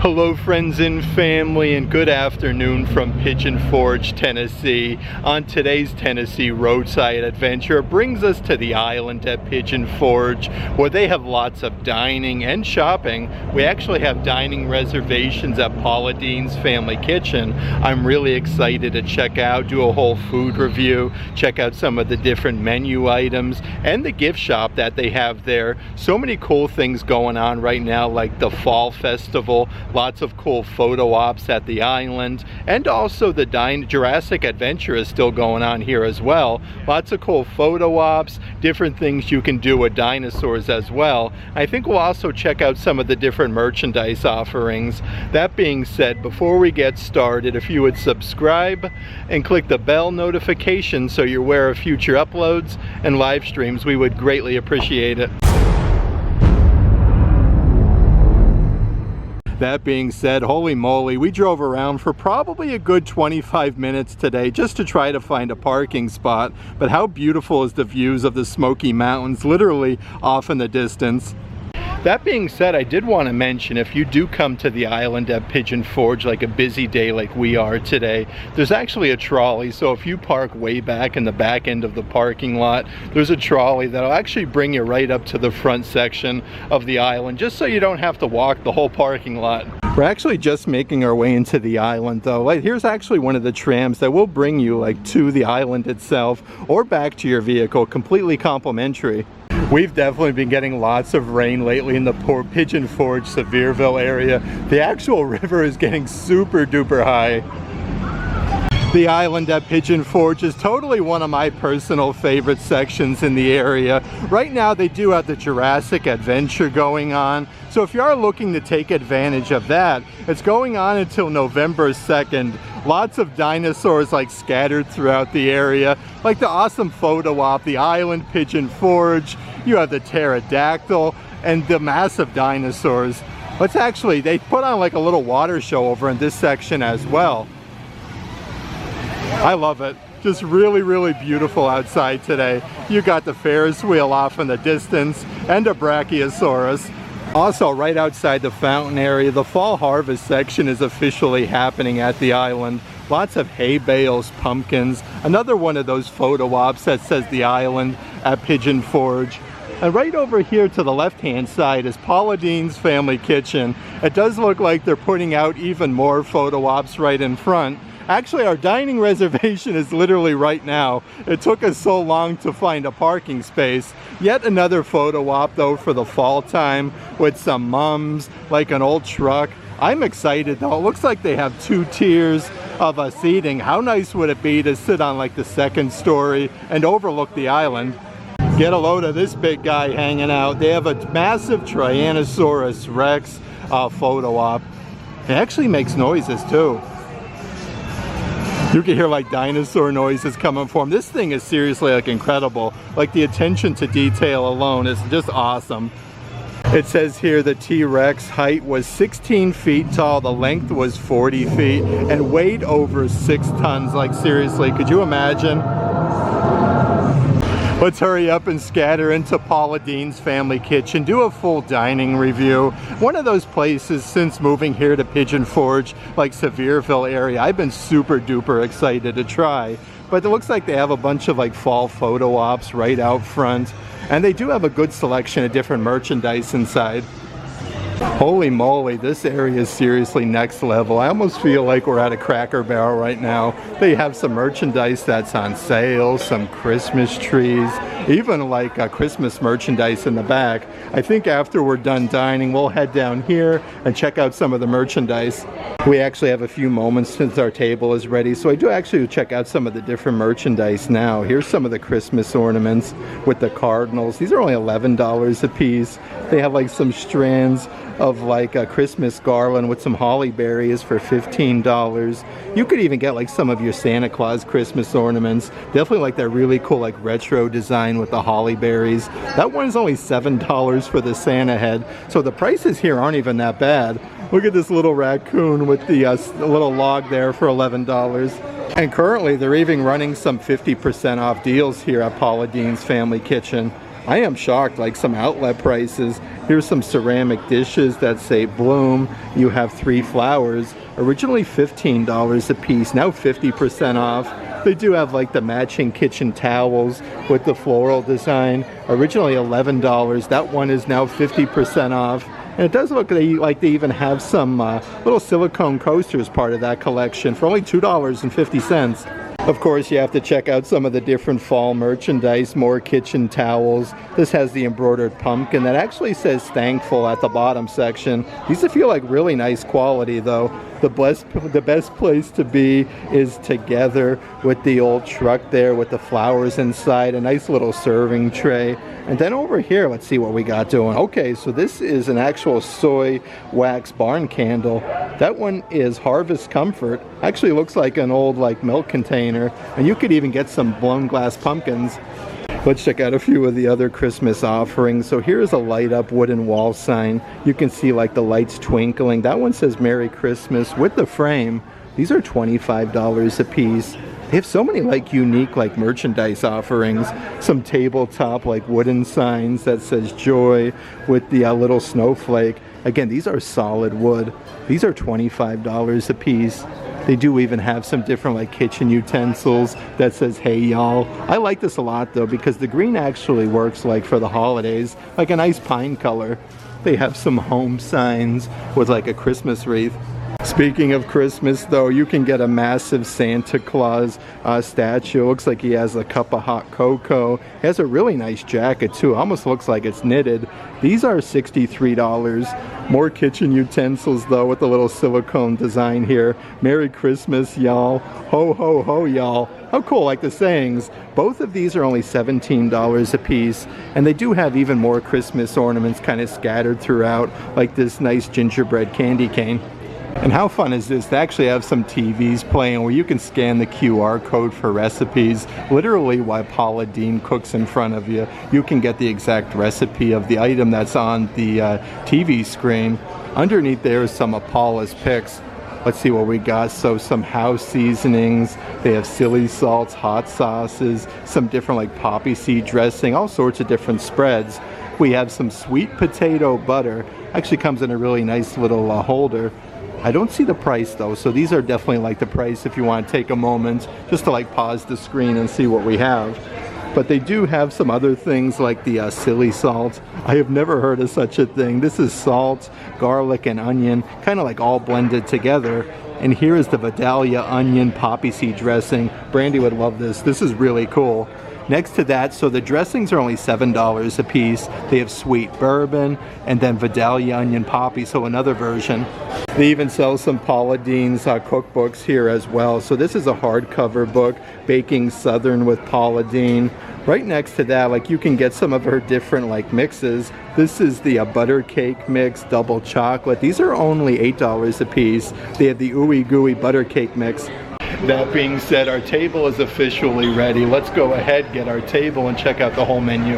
Hello friends and family, and good afternoon from Pigeon Forge, Tennessee. On today's Tennessee roadside adventure brings us to the island at Pigeon Forge, where they have lots of dining and shopping. We actually have dining reservations at Paula Deen's Family Kitchen. I'm really excited to check out, do a whole food review, check out some of the different menu items and the gift shop that they have there. So many cool things going on right now, like the Fall Festival. Lots of cool photo ops at the island, and also the Jurassic adventure is still going on here as well. Lots of cool photo ops, different things you can do with dinosaurs as well. I think we'll also check out some of the different merchandise offerings. That being said, before we get started, if you would subscribe and click the bell notification so you're aware of future uploads and live streams, we would greatly appreciate it. That being said, holy moly, we drove around for probably a good 25 minutes today just to try to find a parking spot. But how beautiful is the views of the Smoky Mountains literally off in the distance. That being said, I did want to mention, if you do come to the island at Pigeon Forge, like a busy day like we are today, there's actually a trolley. So if you park way back in the back end of the parking lot, there's a trolley that'll actually bring you right up to the front section of the island, just so you don't have to walk the whole parking lot. We're actually just making our way into the island though. Here's actually one of the trams that will bring you like to the island itself or back to your vehicle, completely complimentary. We've definitely been getting lots of rain lately in the poor Pigeon Forge, Sevierville area. The actual river is getting super duper high. The island at Pigeon Forge is totally one of my personal favorite sections in the area. Right now they do have the Jurassic adventure going on. So if you are looking to take advantage of that, it's going on until November 2nd. Lots of dinosaurs like scattered throughout the area, like the awesome photo op, the island Pigeon Forge. You have the pterodactyl and the massive dinosaurs. They put on like a little water show over in this section as well. I love it. Just really beautiful outside today. You got the Ferris wheel off in the distance and a Brachiosaurus. Also, right outside the fountain area, the fall harvest section is officially happening at the island. Lots of hay bales, pumpkins, another one of those photo ops that says the island at Pigeon Forge. And right over here to the left-hand side is Paula Deen's Family Kitchen. It does look like they're putting out even more photo ops right in front. Actually, our dining reservation is literally right now. It took us so long to find a parking space. Yet another photo op though for the fall time with some mums, like an old truck. I'm excited though. It looks like they have 2 tiers of seating. How nice would it be to sit on like the second story and overlook the island? Get a load of this big guy hanging out. They have a massive Tyrannosaurus Rex photo op. It actually makes noises too. You can hear like dinosaur noises coming from. This thing is seriously like incredible. Like the attention to detail alone is just awesome. It says here the T-Rex height was 16 feet tall, the length was 40 feet, and weighed over 6 tons. Like seriously, could you imagine? Let's hurry up and scatter into Paula Deen's Family Kitchen, do a full dining review. One of those places since moving here to Pigeon Forge, like Sevierville area, I've been super duper excited to try. But it looks like they have a bunch of like fall photo ops right out front. And they do have a good selection of different merchandise inside. Holy moly, this area is seriously next level. I almost feel like we're at a Cracker Barrel right now. They have some merchandise that's on sale, some Christmas trees, even like Christmas merchandise in the back. I think after we're done dining, we'll head down here and check out some of the merchandise. We actually have a few moments since our table is ready, so I do actually check out some of the different merchandise now. Here's some of the Christmas ornaments with the cardinals. These are only $11 a piece. They have like some strands of like a Christmas garland with some holly berries for $15. You could even get like some of your Santa Claus Christmas ornaments. Definitely like that really cool like retro design with the holly berries. That one's only $7 for the Santa head. So the prices here aren't even that bad. Look at this little raccoon with the little log there for $11. And currently they're even running some 50% off deals here at Paula Deen's Family Kitchen. I am shocked, like some outlet prices. Here's some ceramic dishes that say Bloom. You have 3 flowers, originally $15 a piece, now 50% off. They do have like the matching kitchen towels with the floral design, originally $11. That one is now 50% off. And it does look like they even have some little silicone coasters part of that collection for only $2.50. Of course, you have to check out some of the different fall merchandise, more kitchen towels. This has the embroidered pumpkin that actually says thankful at the bottom section. These feel like really nice quality though. The best place to be is together with the old truck there with the flowers inside, a nice little serving tray. And then over here, let's see what we got doing. Okay, so this is an actual soy wax barn candle. That one is Harvest Comfort. Actually looks like an old like milk container. And you could even get some blown glass pumpkins. Let's check out a few of the other Christmas offerings. So here's a light up wooden wall sign. You can see like the lights twinkling. That one says Merry Christmas with the frame. These are $25 a piece. They have so many like unique like merchandise offerings. Some tabletop like wooden signs that says joy with the little snowflake. Again, these are solid wood. These are $25 a piece. They do even have some different like kitchen utensils that says hey y'all. I like this a lot though because the green actually works like for the holidays, like a nice pine color. They have some home signs with like a Christmas wreath. Speaking of Christmas though, you can get a massive Santa Claus statue. It looks like he has a cup of hot cocoa. He has a really nice jacket too. Almost looks like it's knitted. These are $63. More kitchen utensils though with the little silicone design here. Merry Christmas y'all. Ho ho ho y'all. How cool, like the sayings. Both of these are only $17 a piece, and they do have even more Christmas ornaments kind of scattered throughout, like this nice gingerbread candy cane. And how fun is this? They actually have some TVs playing where you can scan the QR code for recipes. Literally while Paula Deen cooks in front of you, you can get the exact recipe of the item that's on the TV screen. Underneath there is some of Paula's picks. Let's see what we got. So some house seasonings. They have silly salts, hot sauces, some different like poppy seed dressing, all sorts of different spreads. We have some sweet potato butter. Actually comes in a really nice little holder. I don't see the price though, so these are definitely like the price if you want to take a moment just to like pause the screen and see what we have. But they do have some other things like the silly salt. I have never heard of such a thing. This is salt, garlic, and onion, kind of like all blended together. And here is the Vidalia onion poppy seed dressing. Brandy would love this. This is really cool. Next to that, so the dressings are only $7 a piece. They have sweet bourbon and then Vidalia onion poppy, so another version. They even sell some Paula Deen's cookbooks here as well. So this is a hardcover book, Baking Southern with Paula Deen. Right next to that, like you can get some of her different like mixes. This is the butter cake mix, double chocolate. These are only $8 a piece. They have the ooey gooey butter cake mix. That being said, our table is officially ready. Let's go ahead, get our table, and check out the whole menu.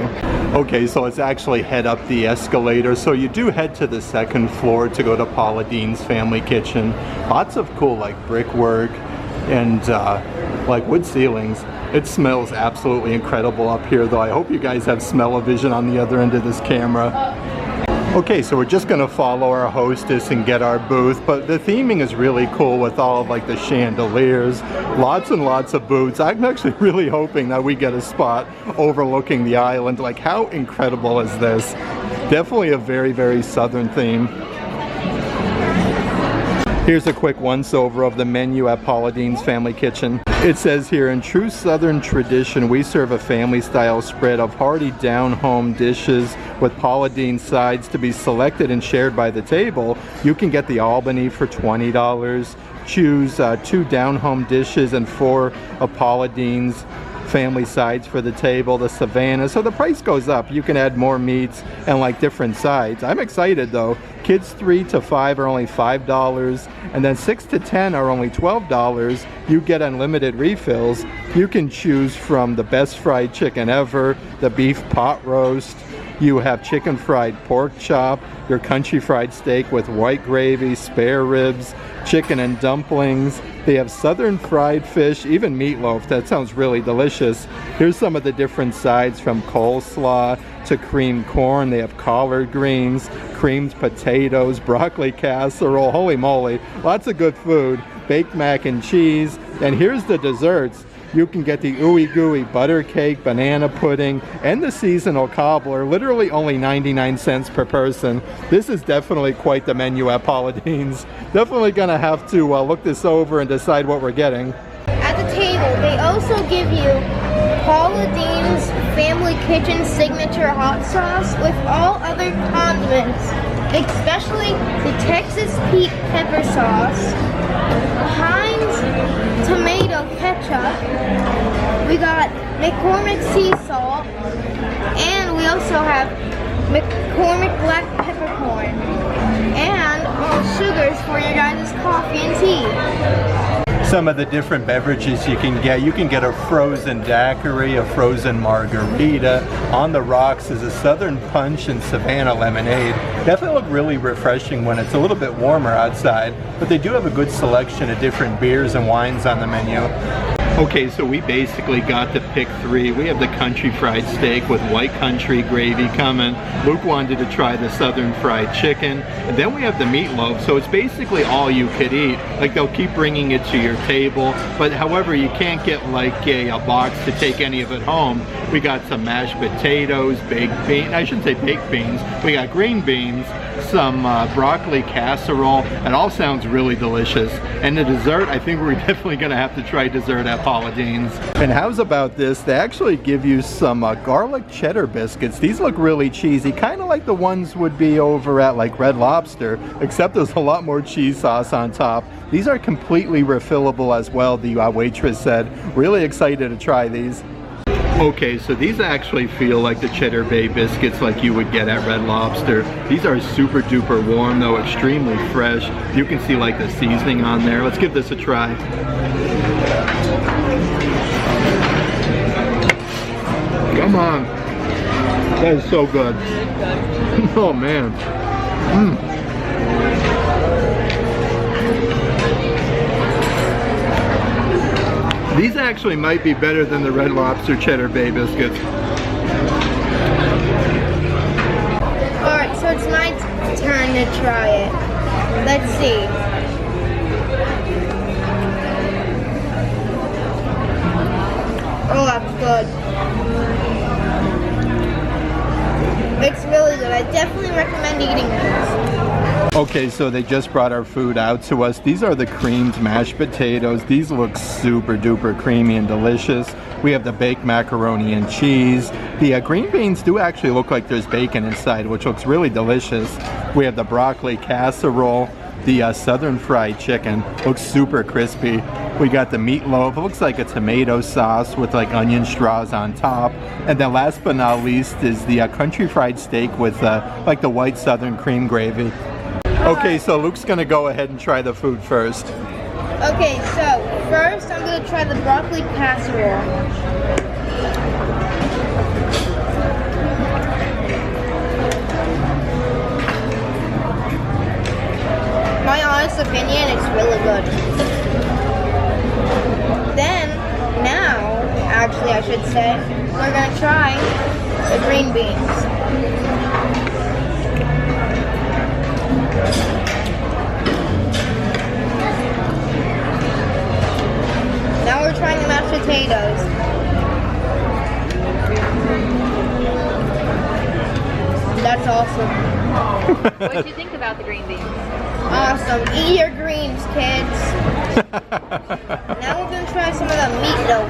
Okay, so let's actually head up the escalator. So you do head to the second floor to go to Paula Deen's family kitchen. Lots of cool like brickwork and like wood ceilings. It smells absolutely incredible up here though. I hope you guys have smell-o-vision on the other end of this camera. Okay, so we're just gonna follow our hostess and get our booth, but the theming is really cool with all of like the chandeliers, lots and lots of booths. I'm actually really hoping that we get a spot overlooking the island. Like, how incredible is this? Definitely a very, very southern theme. Here's a quick once-over of the menu at Paula Deen's Family Kitchen. It says here, in true Southern tradition, we serve a family-style spread of hearty down-home dishes with Paula Deen sides to be selected and shared by the table. You can get the Albany for $20. Choose 2 down-home dishes and 4 of Paula Deen's family sides for the table, the Savannah. So the price goes up. You can add more meats and like different sides. I'm excited though. Kids 3 to 5 are only $5, and then 6 to 10 are only $12. You get unlimited refills. You can choose from the best fried chicken ever, the beef pot roast. You have chicken fried pork chop, your country fried steak with white gravy, spare ribs, chicken and dumplings. They have southern fried fish, even meatloaf. That sounds really delicious. delicious. Here's some of the different sides, from coleslaw to creamed corn. They have collard greens, creamed potatoes, broccoli casserole. Holy moly, lots of good food. Baked mac and cheese. And here's the desserts. You can get the ooey gooey butter cake, banana pudding, and the seasonal cobbler, literally only 99 cents per person. This is definitely quite the menu at Paula Deen's. Definitely gonna have to look this over and decide what we're getting. At the table, they also give you Paula Deen's Family Kitchen signature hot sauce with all other condiments, especially the Texas Pete pepper sauce, Heinz tomato ketchup, we got McCormick sea salt, and we also have McCormick black peppercorn, and all sugars for your guys' coffee and tea. Some of the different beverages you can get. You can get a frozen daiquiri, a frozen margarita. On the rocks is a Southern Punch and Savannah lemonade. Definitely look really refreshing when it's a little bit warmer outside, but they do have a good selection of different beers and wines on the menu. Okay, so we basically got to pick three. We have the country fried steak with white country gravy coming. Luke wanted to try the southern fried chicken. And then we have the meatloaf, so it's basically all you could eat. Like, they'll keep bringing it to your table, but however, you can't get like a box to take any of it home. We got some mashed potatoes, baked beans, I shouldn't say baked beans, we got green beans, some broccoli casserole. It all sounds really delicious. And the dessert, I think we're definitely gonna have to try dessert at Paula Deen's. And how's about this? They actually give you some garlic cheddar biscuits. These look really cheesy, kind of like the ones would be over at like Red Lobster, except there's a lot more cheese sauce on top. These are completely refillable as well, the waitress said. Really excited to try these. Okay, so these actually feel like the Cheddar Bay biscuits like you would get at Red Lobster. These are super duper warm though, extremely fresh. You can see like the seasoning on there. Let's give this a try. Come on. That is so good. Oh man. These actually might be better than the Red Lobster Cheddar Bay biscuits. Alright, so it's my turn to try it. Let's see. Oh, that's good. It's really good. I definitely recommend eating this. Okay, so they just brought our food out to us. These are the creamed mashed potatoes. These look super duper creamy and delicious. We have the baked macaroni and cheese. The green beans do actually look like there's bacon inside, which looks really delicious. We have the broccoli casserole. The southern fried chicken looks super crispy. We got the meatloaf. It looks like a tomato sauce with like onion straws on top. And then last but not least is the country fried steak with like the white southern cream gravy. Okay, so Luke's gonna go ahead and try the food first. Okay, so first I'm gonna try the broccoli casserole. My honest opinion, it's really good. Then, now, actually I should say, we're gonna try the green beans. Now we're trying the mashed potatoes. That's awesome. What did you think about the green beans? Awesome. Eat your greens, kids. Now we're going to try some of the meatloaf.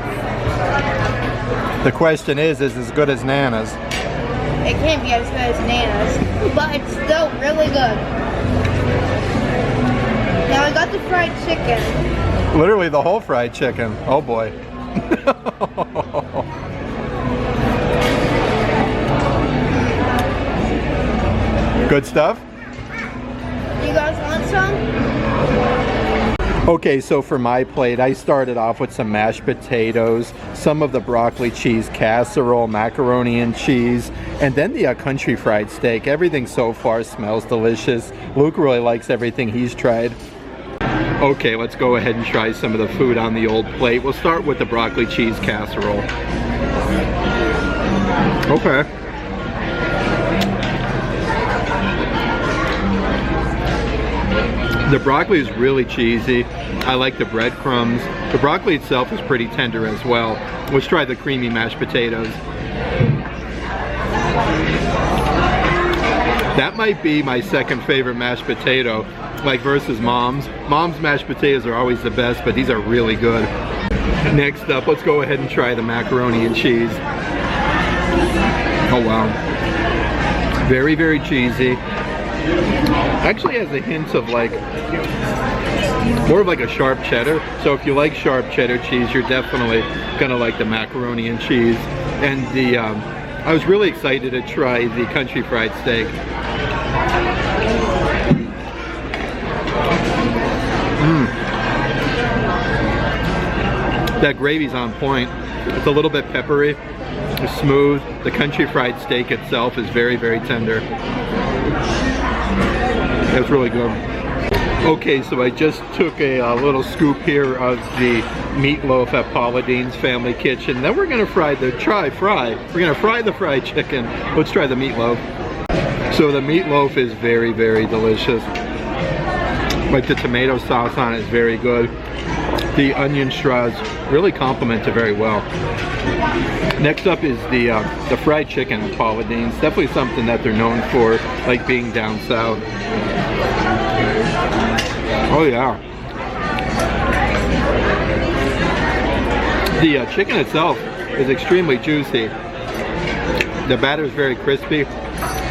The question is as good as Nana's? It can't be as good as Nana's, but it's still really good. Now I got the fried chicken. Literally the whole fried chicken. Oh boy. Good stuff? You guys want some? Okay, so for my plate, I started off with some mashed potatoes, some of the broccoli cheese casserole, macaroni and cheese, and then the country fried steak. Everything so far smells delicious. Luke really likes everything he's tried. Okay, let's go ahead and try some of the food on the old plate. We'll start with the broccoli cheese casserole. Okay. The broccoli is really cheesy. I like the breadcrumbs. The broccoli itself is pretty tender as well. Let's try the creamy mashed potatoes. That might be my second favorite mashed potato, like versus Mom's. Mom's mashed potatoes are always the best, but these are really good. Next up, let's go ahead and try the macaroni and cheese. Oh wow. Very, very cheesy. Actually has a hint of like, more of like a sharp cheddar. So if you like sharp cheddar cheese, you're definitely gonna like the macaroni and cheese. And the, I was really excited to try the country fried steak. That gravy's on point. It's a little bit peppery, it's smooth. The country fried steak itself is very, very tender. That's really good. Okay, so I just took a little scoop here of the meatloaf at Paula Deen's Family Kitchen. Then we're gonna fry. We're gonna fry the fried chicken. Let's try the meatloaf. So the meatloaf is very, very delicious. Like the tomato sauce on it is very good. The onion straws really complement it very well. Next up is the fried chicken at Paula Deen's. Definitely something that they're known for, like being down south. Oh yeah. The chicken itself is extremely juicy. The batter is very crispy.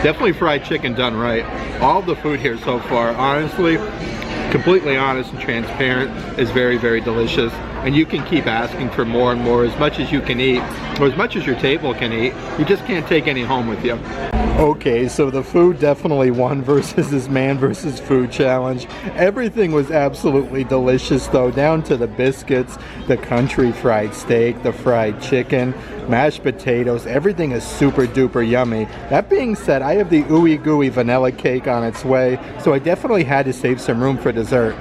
Definitely fried chicken done right. All the food here so far, honestly, completely honest and transparent, is very, very delicious. And you can keep asking for more and more, as much as you can eat, or as much as your table can eat. You just can't take any home with you. Okay, so the food definitely won versus this man versus food challenge. Everything was absolutely delicious though, down to the biscuits, the country fried steak, the fried chicken, mashed potatoes. Everything is super duper yummy. That being said, I have the ooey gooey vanilla cake on its way, so I definitely had to save some room for dessert.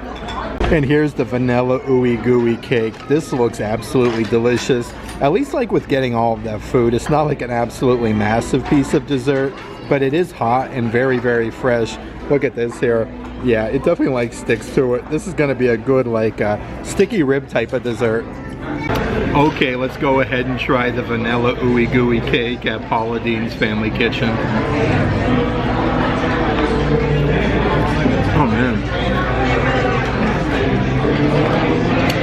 And here's the vanilla ooey gooey cake. This looks absolutely delicious. At least like with getting all of that food, it's not like an absolutely massive piece of dessert, but it is hot and very, very fresh. Look at this here. Yeah, it definitely like sticks to it. This is gonna be a good like sticky rib type of dessert. Okay, let's go ahead and try the vanilla ooey gooey cake at Paula Deen's Family Kitchen. Oh man.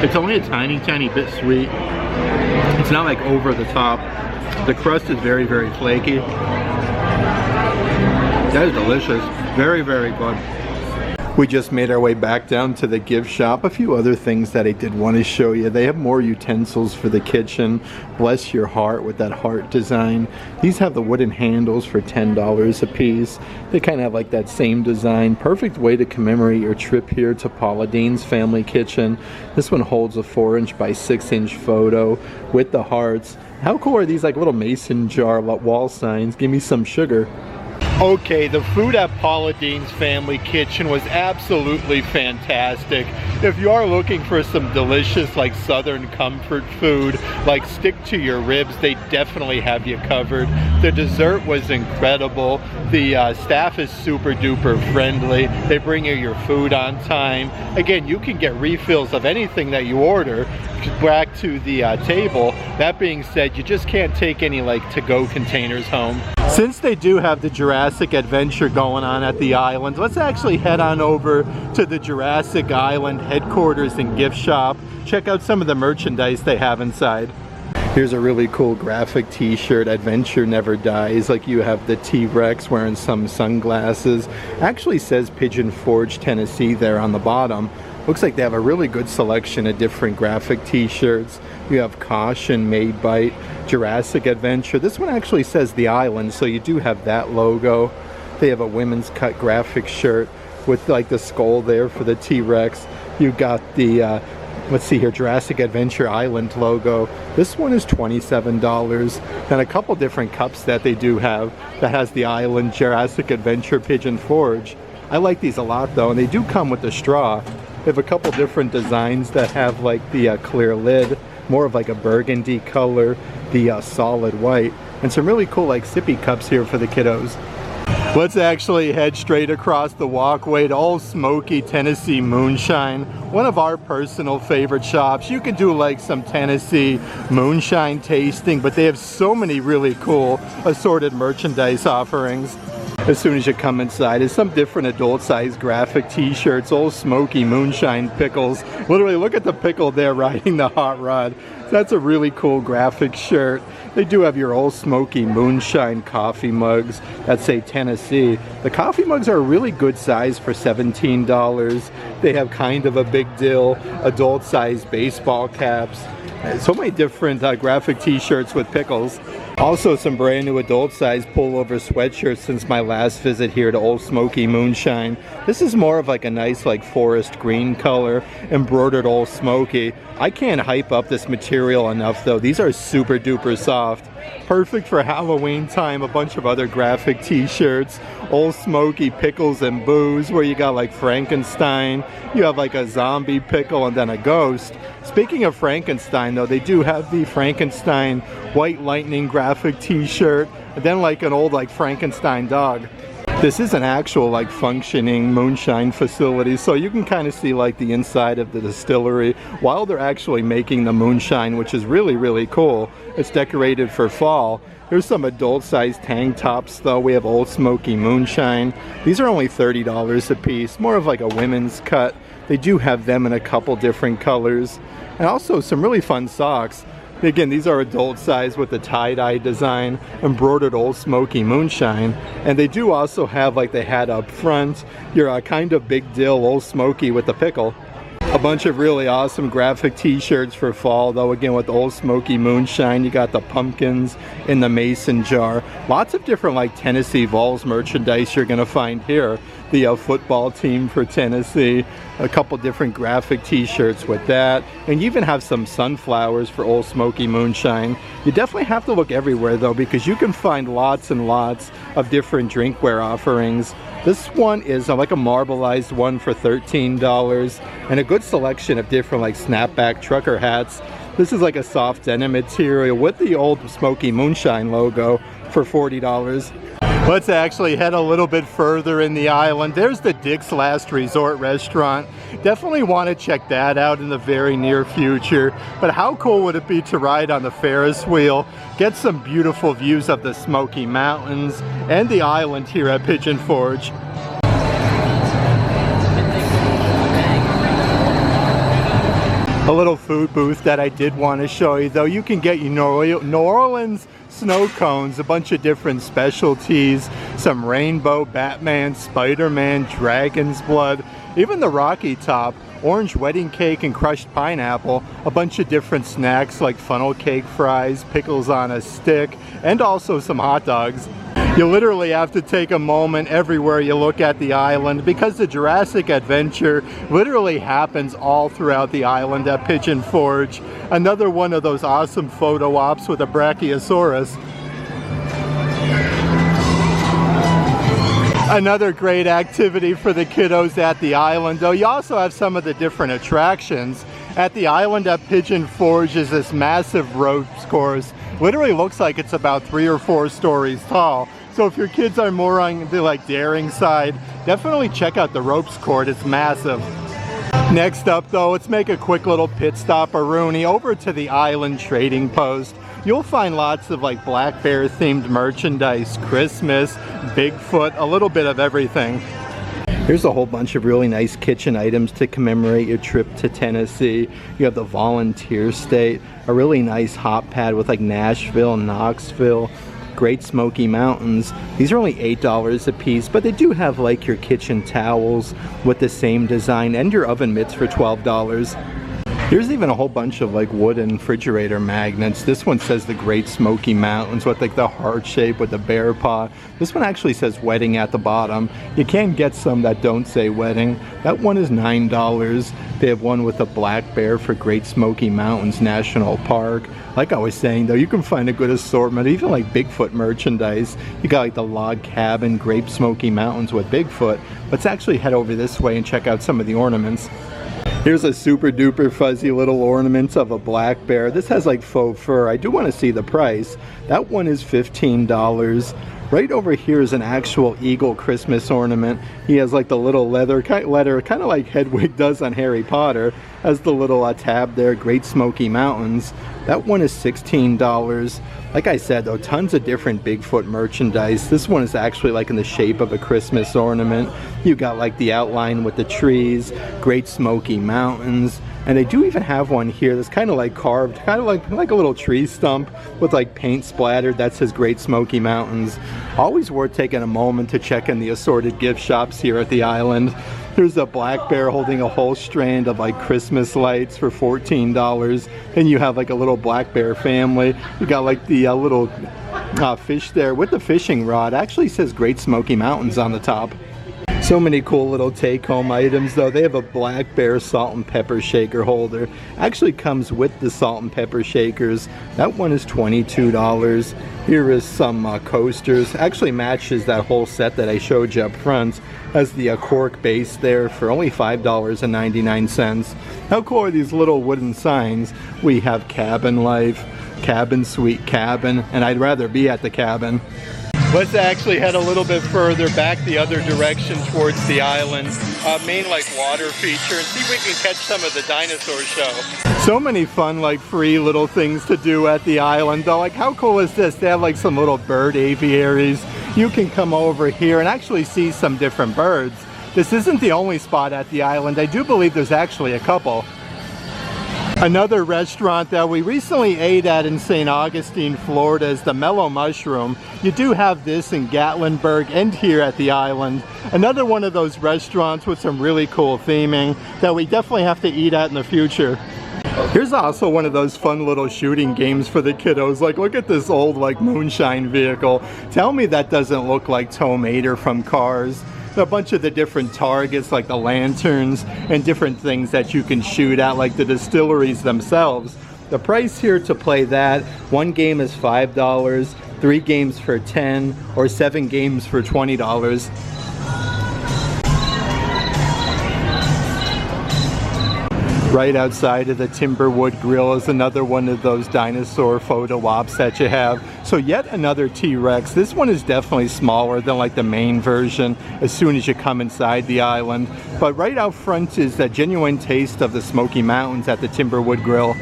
It's only a tiny, tiny bit sweet. It's not like over the top. The crust is very, very flaky. That is delicious. Very, very good. We just made our way back down to the gift shop. A few other things that I did want to show you. They have more utensils for the kitchen. Bless your heart with that heart design. These have the wooden handles for $10 a piece. They kind of have like that same design. Perfect way to commemorate your trip here to Paula Deen's Family Kitchen. This one holds a 4" by 6" photo with the hearts. How cool are these like little mason jar wall signs? Give me some sugar. Okay, the food at Paula Deen's Family Kitchen was absolutely fantastic. If you are looking for some delicious like southern comfort food, like stick to your ribs, they definitely have you covered. The dessert was incredible. The staff is super duper friendly. They bring you your food on time. Again, you can get refills of anything that you order back to the table. That being said, you just can't take any like to-go containers home. Since they do have the Jurassic adventure going on at the island, let's actually head on over to the Jurassic Island headquarters and gift shop. Check out some of the merchandise they have inside. Here's a really cool graphic t-shirt, Adventure Never Dies. Like you have the T-Rex wearing some sunglasses. Actually says Pigeon Forge, Tennessee there on the bottom. Looks like they have a really good selection of different graphic t-shirts. You have Caution, Made Bite, Jurassic Adventure. This one actually says The Island, so you do have that logo. They have a women's cut graphic shirt with like the skull there for the T-Rex. You got the, let's see here, Jurassic Adventure Island logo. This one is $27. And a couple different cups that they do have that has the Island Jurassic Adventure Pigeon Forge. I like these a lot though, and they do come with a straw. They have a couple different designs that have like the clear lid, more of like a burgundy color, the solid white, and some really cool like sippy cups here for the kiddos. Let's actually head straight across the walkway to Old Smoky Tennessee Moonshine, one of our personal favorite shops. You can do like some Tennessee moonshine tasting, but they have so many really cool assorted merchandise offerings. As soon as you come inside, there's some different adult-sized graphic t-shirts, Old Smoky Moonshine pickles. Literally, look at the pickle there riding the hot rod. That's a really cool graphic shirt. They do have your Old Smoky Moonshine coffee mugs that say Tennessee. The coffee mugs are a really good size for $17. They have kind of a big deal adult-sized baseball caps. So many different graphic t-shirts with pickles. Also some brand new adult-sized pullover sweatshirts since my last visit here to Old Smoky Moonshine. This is more of like a nice like forest green color, embroidered Old Smoky. I can't hype up this material enough though. These are super duper soft. Perfect for Halloween time. A bunch of other graphic t-shirts. Old Smoky Pickles and Booze, where you got like Frankenstein. You have like a zombie pickle and then a ghost. Speaking of Frankenstein though, they do have the Frankenstein White Lightning graphic t-shirt, and then like an old like Frankenstein dog. This is an actual like functioning moonshine facility, so you can kind of see like the inside of the distillery while they're actually making the moonshine, which is really, really cool. It's decorated for fall. There's some adult-sized tank tops though. We have Old Smoky Moonshine. These are only $30 a piece, more of like a women's cut. They do have them in a couple different colors. And also some really fun socks. Again, these are adult size with the tie-dye design, embroidered Old Smoky Moonshine. And they do also have like the hat up front, your kind of big deal Old Smoky with the pickle. A bunch of really awesome graphic t-shirts for fall though, again with Old Smoky Moonshine. You got the pumpkins in the mason jar. Lots of different like Tennessee Vols merchandise you're gonna find here. The football team for Tennessee, a couple different graphic t-shirts with that, and you even have some sunflowers for Old Smoky Moonshine. You definitely have to look everywhere though, because you can find lots and lots of different drinkware offerings. This one is like a marbleized one for $13, and a good selection of different like snapback trucker hats. This is like a soft denim material with the Old Smoky Moonshine logo for $40. Let's actually head a little bit further in the island. There's the Dick's Last Resort restaurant. Definitely want to check that out in the very near future. But how cool would it be to ride on the Ferris wheel, get some beautiful views of the Smoky Mountains and the island here at Pigeon Forge. A little food booth that I did want to show you though. You can get your New Orleans snow cones, a bunch of different specialties, some rainbow, Batman, Spider-Man, Dragon's Blood, even the Rocky Top, orange wedding cake and crushed pineapple, a bunch of different snacks like funnel cake fries, pickles on a stick, and also some hot dogs. You literally have to take a moment everywhere you look at the island, because the Jurassic adventure literally happens all throughout the island at Pigeon Forge. Another one of those awesome photo ops with a Brachiosaurus. Another great activity for the kiddos at the island, though. You also have some of the different attractions. At the island at Pigeon Forge is this massive ropes course. Literally looks like it's about 3 or 4 stories tall. So if your kids are more on the like daring side, definitely check out the ropes course. It's massive. Next up though, let's make a quick little pit stop Rooney over to the island trading post. You'll find lots of like black bear themed merchandise, Christmas, Bigfoot, a little bit of everything. Here's a whole bunch of really nice kitchen items to commemorate your trip to Tennessee. You have the Volunteer State, a really nice hot pad with like Nashville, Knoxville, Great Smoky Mountains. These are only $8 a piece, but they do have like your kitchen towels with the same design and your oven mitts for $12. Here's even a whole bunch of like wooden refrigerator magnets. This one says the Great Smoky Mountains with like the heart shape with the bear paw. This one actually says wedding at the bottom. You can get some that don't say wedding. That one is $9. They have one with a black bear for Great Smoky Mountains National Park. Like I was saying though, you can find a good assortment, even like Bigfoot merchandise. You got like the log cabin, Great Smoky Mountains with Bigfoot. Let's actually head over this way and check out some of the ornaments. Here's a super duper fuzzy little ornament of a black bear. This has like faux fur. I do want to see the price. That one is $15. Right over here is an actual eagle Christmas ornament. He has like the little leather, kind of like Hedwig does on Harry Potter. Has the little tab there, Great Smoky Mountains. That one is $16. Like I said though, tons of different Bigfoot merchandise. This one is actually like in the shape of a Christmas ornament. You got like the outline with the trees, Great Smoky Mountains. And they do even have one here that's kind of like carved, kind of like a little tree stump with like paint splattered. That says Great Smoky Mountains. Always worth taking a moment to check in the assorted gift shops here at the island. There's a black bear holding a whole strand of like Christmas lights for $14. And you have like a little black bear family. You got like the little fish there with the fishing rod. Actually says Great Smoky Mountains on the top. So many cool little take-home items though. They have a black bear salt and pepper shaker holder. Actually comes with the salt and pepper shakers. That one is $22. Here is some coasters. Actually matches that whole set that I showed you up front. Has the cork base there for only $5.99. How cool are these little wooden signs? We have cabin life, cabin sweet cabin, and I'd rather be at the cabin. Let's actually head a little bit further back the other direction towards the island. Main like water feature, and see if we can catch some of the dinosaur show. So many fun like free little things to do at the island though. Like how cool is this? They have like some little bird aviaries. You can come over here and actually see some different birds. This isn't the only spot at the island. I do believe there's actually a couple. Another restaurant that we recently ate at in St. Augustine, Florida is the Mellow Mushroom. You do have this in Gatlinburg and here at the island. Another one of those restaurants with some really cool theming that we definitely have to eat at in the future. Here's also one of those fun little shooting games for the kiddos. Like look at this old like Moonshine vehicle. Tell me that doesn't look like Tow Mater from Cars. A bunch of the different targets like the lanterns and different things that you can shoot at like the distilleries themselves. The price here to play that, one game is $5, 3 games for $10, or 7 games for $20. Right outside of the Timberwood Grill is another one of those dinosaur photo ops that you have. So yet another T-Rex. This one is definitely smaller than like the main version as soon as you come inside the island. But right out front is a genuine taste of the Smoky Mountains at the Timberwood Grill.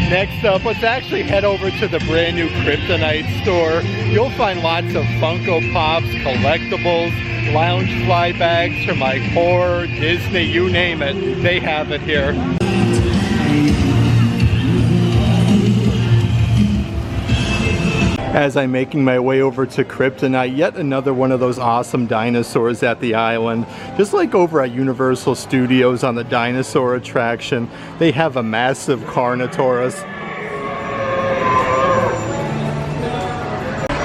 Next up, let's actually head over to the brand new Kryptonite store. You'll find lots of Funko Pops, collectibles, Loungefly bags from like horror, Disney, you name it, they have it here. As I'm making my way over to Kryptonite, yet another one of those awesome dinosaurs at the island. Just like over at Universal Studios on the dinosaur attraction, they have a massive Carnotaurus.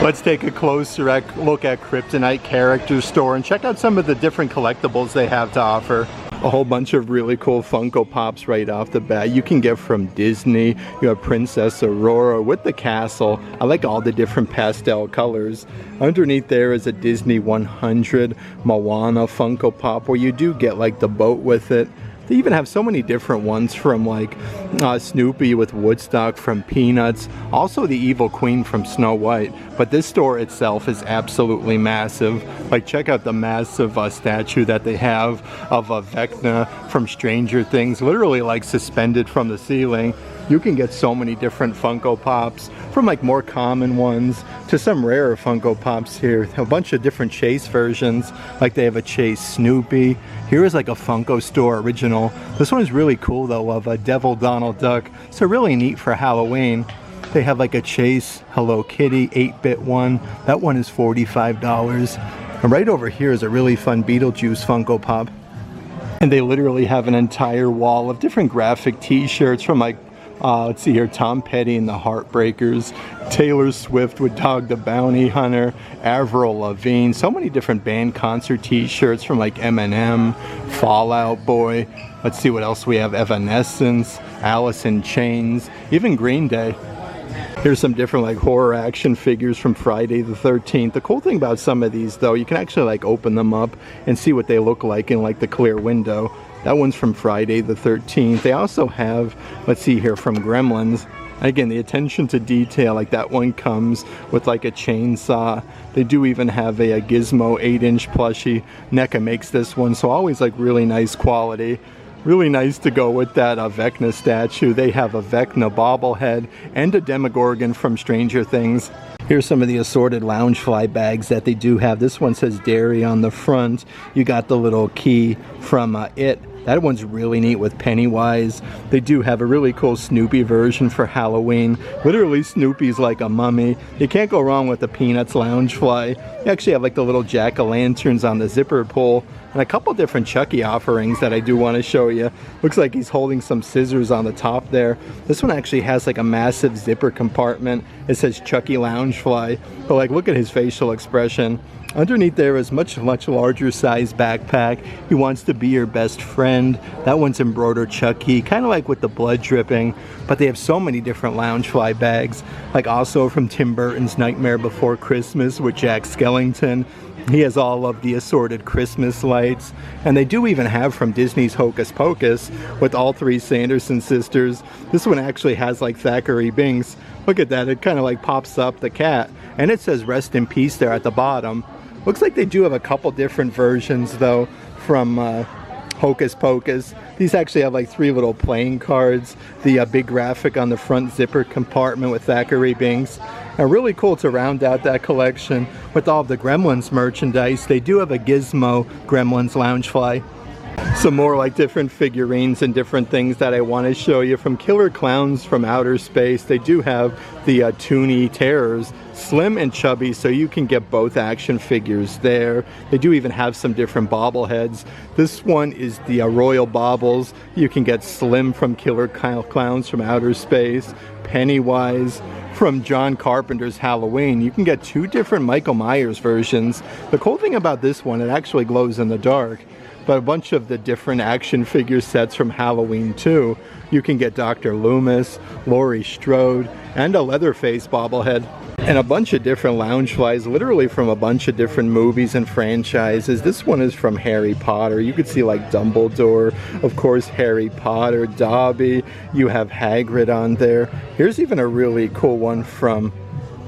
Let's take a closer look at Kryptonite Character Store and check out some of the different collectibles they have to offer. A whole bunch of really cool Funko Pops right off the bat. You can get from Disney. You have Princess Aurora with the castle. I like all the different pastel colors. Underneath there is a Disney 100 Moana Funko Pop where you do get like the boat with it. They even have so many different ones from like Snoopy with Woodstock from Peanuts, also the Evil Queen from Snow White. But this store itself is absolutely massive. Like check out the massive statue that they have of Vecna from Stranger Things, literally like suspended from the ceiling. You can get so many different Funko Pops, from like more common ones to some rarer Funko Pops here. A bunch of different Chase versions, like they have a Chase Snoopy. Here is like a Funko Store original. This one is really cool though, of a Devil Donald Duck. So really neat for Halloween. They have like a Chase Hello Kitty 8-bit one. That one is $45. And right over here is a really fun Beetlejuice Funko Pop. And they literally have an entire wall of different graphic t-shirts from like, let's see here, Tom Petty and the Heartbreakers, Taylor Swift with Dog the Bounty Hunter, Avril Lavigne, so many different band concert t-shirts from like Eminem, Fall Out Boy. Let's see what else we have, Evanescence, Alice in Chains, even Green Day. Here's some different like horror action figures from Friday the 13th. The cool thing about some of these though, you can actually like open them up and see what they look like in like the clear window. That one's from Friday the 13th. They also have, let's see here, from Gremlins. Again, the attention to detail, like that one comes with like a chainsaw. They do even have a Gizmo 8-inch plushie. NECA makes this one, so always like really nice quality. Really nice to go with that Vecna statue. They have a Vecna bobblehead and a Demogorgon from Stranger Things. Here's some of the assorted Loungefly bags that they do have. This one says Dairy on the front. You got the little key from It. That one's really neat with Pennywise. They do have a really cool Snoopy version for Halloween. Literally Snoopy's like a mummy. You can't go wrong with the Peanuts Loungefly. You actually have like the little jack-o'-lanterns on the zipper pull. And a couple different Chucky offerings that I do want to show you. Looks like he's holding some scissors on the top there. This one actually has like a massive zipper compartment. It says Chucky Loungefly. But like, look at his facial expression. Underneath there is much larger size backpack. He wants to be your best friend. That one's embroidered Chucky, kind of like with the blood dripping. But they have so many different Loungefly bags. Like also from Tim Burton's Nightmare Before Christmas with Jack Skellington. He has all of the assorted Christmas lights. And they do even have from Disney's Hocus Pocus with all three Sanderson sisters. This one actually has like Thackeray Binks. Look at that, it kind of like pops up the cat. And it says rest in peace there at the bottom. Looks like they do have a couple different versions though from Hocus Pocus. These actually have like 3 little playing cards. The big graphic on the front zipper compartment with Thackeray Binks. And really cool to round out that collection with all of the Gremlins merchandise. They do have a Gizmo Gremlins Loungefly. Some more like different figurines and different things that I want to show you from Killer Clowns from Outer Space. They do have the Toonie Terrors, slim and chubby, so you can get both action figures there. They do even have some different bobbleheads. This one is the Royal Baubles. You can get slim from Killer Clowns from Outer Space, Pennywise from John Carpenter's Halloween. You can get 2 different Michael Myers versions. The cool thing about this one, it actually glows in the dark. But a bunch of the different action figure sets from Halloween 2. You can get Dr. Loomis, Laurie Strode, and a Leatherface bobblehead. And a bunch of different Loungeflies, literally from a bunch of different movies and franchises. This one is from Harry Potter. You could see like Dumbledore, of course Harry Potter, Dobby. You have Hagrid on there. Here's even a really cool one from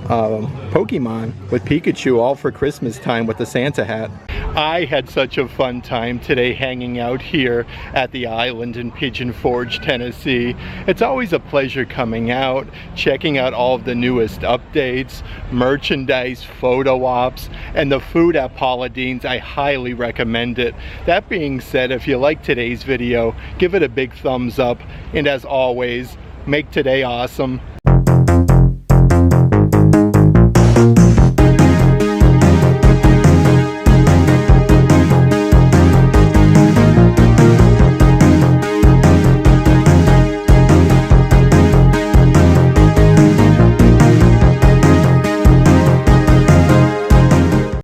Pokemon with Pikachu, all for Christmas time with the Santa hat. I had such a fun time today hanging out here at the island in Pigeon Forge, Tennessee. It's always a pleasure coming out, checking out all of the newest updates, merchandise, photo ops, and the food at Paula Deen's. I highly recommend it. That being said, if you like today's video, give it a big thumbs up, and as always, make today awesome.